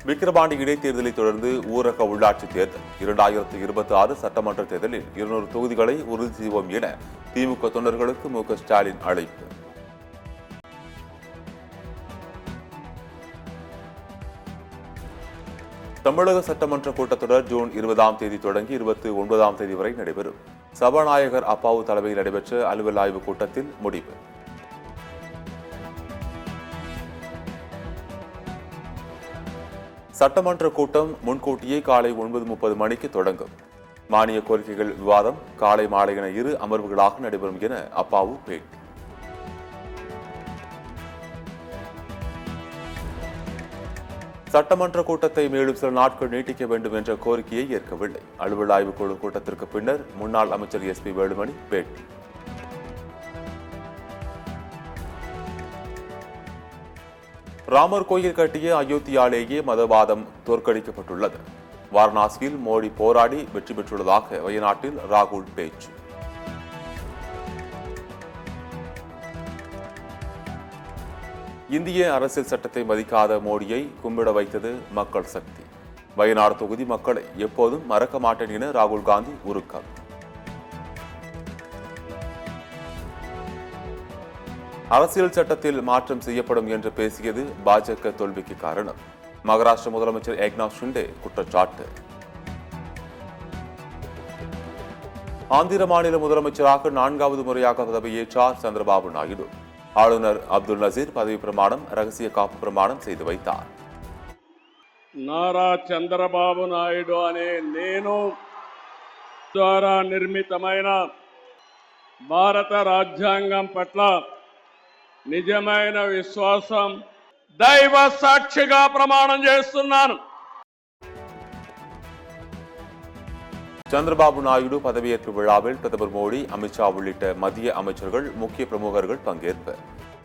விக்கிரவாண்டி இடைத்தேர்தலை தொடர்ந்து ஊரக உள்ளாட்சி தேர்தல் 2026 சட்டமன்ற தேர்தலில் 200 தொகுதிகளை உறுதி செய்வோம் என திமுக தொண்டர்களுக்கு மு.க. ஸ்டாலின் அழைப்பு. தமிழக சட்டமன்ற கூட்டத்தொடர் ஜூன் 20ஆம் தேதி தொடங்கி 29ஆம் தேதி வரை நடைபெறும். சபாநாயகர் அப்பாவு தலைமையில் நடைபெற்ற அலுவல் ஆய்வுக் கூட்டத்தில் முடிவு. சட்டமன்ற கூட்டம் முன்கூட்டியே காலை 9:30 மணிக்கு தொடங்கும். மானிய கோரிக்கைகள் விவாதம் காலை மாலை என 2 அமர்வுகளாக நடைபெறும் என அப்பாவு பேட்டி. சட்டமன்ற கூட்டத்தை மேலும் சில நாட்கள் நீட்டிக்க வேண்டும் என்ற கோரிக்கையை ஏற்கவில்லை. அலுவல் ஆய்வுக் குழு கூட்டத்திற்கு பின்னர் முன்னாள் அமைச்சர் எஸ்.பி. வேலுமணி பேட்டி. ராமர் கோயில் கட்டிய அயோத்தியாலேயே மதவாதம் தோற்கடிக்கப்பட்டுள்ளது. வாரணாசியில் மோடி போராடி வெற்றி பெற்றுள்ளதாக வயநாட்டில் ராகுல் பேச்சு. இந்திய அரசியல் சட்டத்தை மதிக்காத மோடியை கும்பிட வைத்தது மக்கள் சக்தி. வயநாடு தொகுதி மக்களை எப்போதும் மறக்க மாட்டேன் என ராகுல் காந்தி உருக்கம். அரசியல் சட்டத்தில் மாற்றம் செய்யப்படும் என்று பேசியது பாஜக தோல்விக்கு காரணம். மகாராஷ்டிர முதலமைச்சர் ஏக்நாத் ஷிண்டே குற்றச்சாட்டு. ஆந்திர மாநில முதலமைச்சராக 4வது முறையாக பதவியேற்றார் சந்திரபாபு நாயுடு. ஆளுநர் அப்துல் நசீர் பதவி பிரமாணம் ரகசிய காப்பு பிரமாணம் செய்து வைத்தார். నారా చంద్రబాబు నాయుడు అనే నేను ద్వారా నిర్మితమైన భారత రాజ్యాంగం పట్ల నిజమైన విశ్వాసం దైవ సాక్షిగా ప్రమాణం చేస్తున్నాను. சந்திரபாபு நாயுடு பதவியேற்பு விழாவில் பிரதமர் மோடி, அமித்ஷா உள்ளிட்ட மத்திய அமைச்சர்கள், முக்கிய பிரமுகர்கள் பங்கேற்பு.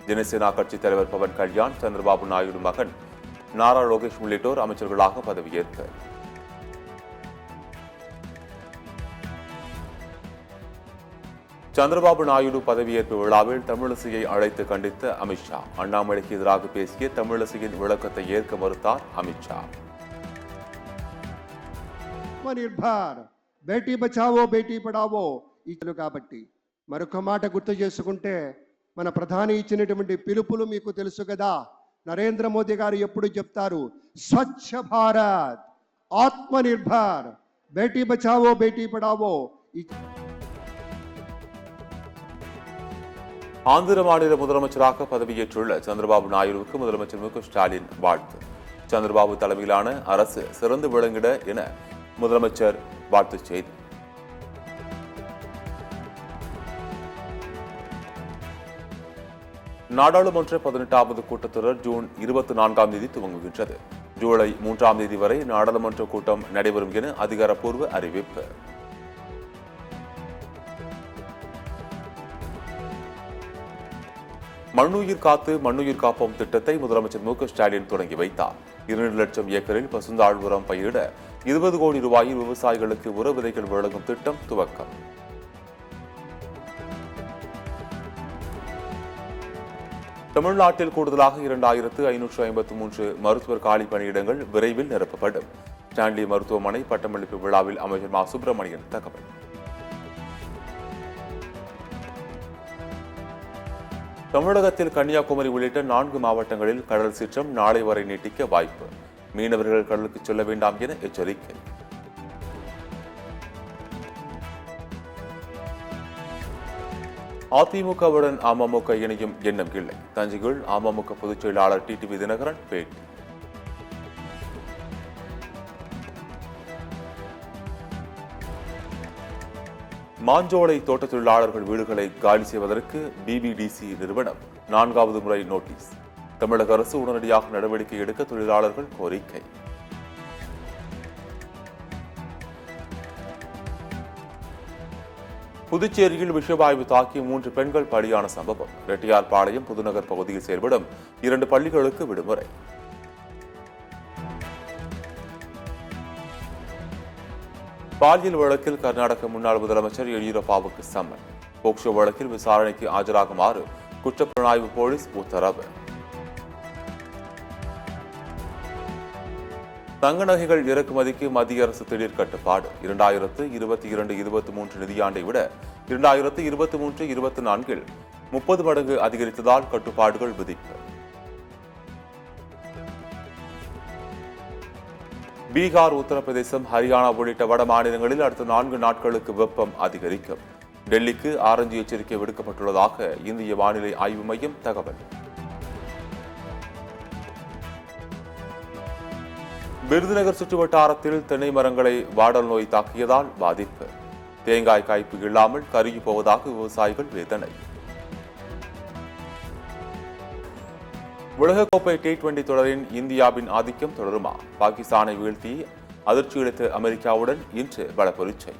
ஜனசேனா கட்சித் தலைவர் பவன் கல்யாண், சந்திரபாபு நாயுடு மகன் நாரா லோகேஷ் உள்ளிட்டோர் அமைச்சர்களாக பதவியேற்பு. சந்திரபாபு நாயுடு பதவியேற்பு விழாவில் தமிழிசையை அழைத்து கண்டித்த அமித்ஷா. அண்ணாமலைக்கு எதிராக பேசிய தமிழிசையின் விளக்கத்தை ஏற்க மறுத்தார் அமித்ஷா. బేటీ బచావో బేటీ పడావో ఇచ్చారు కాబట్టి మరొక మాట గుర్తు చేసుకుంటే మన ప్రధాని ఇచ్చినటువంటి పిలుపులు మీకు తెలుసు కదా. నరేంద్ర మోదీ గారు ఎప్పుడు చెప్తారు, స్వచ్ఛ భారత్, ఆత్మ నిర్భర్, బేటీ బచావో బేటీ పడావో. ஆந்திர மாநில முதலமைச்சராக பதவியேற்றுள்ள சந்திரபாபு நாயுடுவுக்கு முதலமைச்சர் மு.க. ஸ்டாலின் வாழ்த்து. சந்திரபாபு தலைமையிலான அரசு சிறந்து விளங்கிட என முதலமைச்சர் வாழ்த்துச் செய்தி. நாடாளுமன்ற 18வது கூட்டத்தொடர் ஜூன் 24ஆம் தேதி துவங்குகின்றது. ஜூலை 3ஆம் தேதி வரை நாடாளுமன்ற கூட்டம் நடைபெறும் என அதிகாரப்பூர்வ அறிவிப்பு. மண்ணுயிர் காத்து மண்ணுயிர் காப்போம் திட்டத்தை முதலமைச்சர் மு.க. ஸ்டாலின் தொடங்கி வைத்தார். 2 லட்சம் ஏக்கரில் பசுந்தாழ் உரம் பயிரிட 20 கோடி ரூபாயில் விவசாயிகளுக்கு உர விதைகள் வழங்கும் திட்டம் துவக்கம். தமிழ்நாட்டில் கூடுதலாக 2553 மருத்துவர் காலி பணியிடங்கள் விரைவில் நிரப்பப்படும். ஸ்டான்லி மருத்துவமனை பட்டமளிப்பு விழாவில் அமைச்சர் மா. சுப்பிரமணியன் தகவல். தமிழகத்தில் கன்னியாகுமரி உள்ளிட்ட 4 மாவட்டங்களில் கடல் சீற்றம் நாளை வரை நீட்டிக்க வாய்ப்பு. மீனவர்கள் கடலுக்கு செல்ல வேண்டாம் என எச்சரிக்கை. அதிமுகவுடன் அமமுக இணையும் எண்ணம் இல்லை. தஞ்சையில் அமமுக பொதுச் செயலாளர் டிடிவி தினகரன் பேட்டி. மாஞ்சோலை தோட்ட தொழிலாளர்கள் வீடுகளை காலி செய்வதற்கு பிபிடிசி நிறுவனம் 4வது முறை நோட்டீஸ். தமிழக அரசு உடனடியாக நடவடிக்கை எடுக்க தொழிலாளர்கள் கோரிக்கை. புதுச்சேரியில் விஷவாயு தாக்கி 3 பெண்கள் பலியான சம்பவம். ரெட்டியார்பாளையம் புதுநகர் பகுதியில் செயல்படும் 2 பள்ளிகளுக்கு விடுமுறை. பாலியல் வழக்கில் கர்நாடக முன்னாள் முதலமைச்சர் எடியூரப்பாவுக்கு சம்மன். போக்சோ வழக்கில் விசாரணைக்கு ஆஜராகுமாறு குற்றப்புலனாய்வு போலீஸ் உத்தரவு. தங்க நகைகள் இறக்குமதிக்கு மத்திய அரசு திடீர் கட்டுப்பாடு. 2022-23 நிதியாண்டை விட 2023-24 30 மடங்கு அதிகரித்ததால் கட்டுப்பாடுகள் விதிப்பு. பீகார், உத்தரப்பிரதேசம், ஹரியானா உள்ளிட்ட வட மாநிலங்களில் அடுத்த 4 நாட்களுக்கு வெப்பம் அதிகரிக்கும். டெல்லிக்கு ஆரஞ்சு எச்சரிக்கை விடுக்கப்பட்டுள்ளதாக இந்திய வானிலை ஆய்வு மையம் தகவல். விருதுநகர் சுற்றுவட்டாரத்தில் தென்னை மரங்களை வாடல் நோய் தாக்கியதால் பாதிப்பு. தேங்காய் காய்ப்பு இல்லாமல் கருகி போவதாக விவசாயிகள் வேதனை. உலகக்கோப்பை T20 தொடரின் இந்தியாவின் ஆதிக்கம் தொடருமா? பாகிஸ்தானை வீழ்த்தி அதிர்ச்சி அளித்த அமெரிக்காவுடன் இன்று பல பரீட்சை.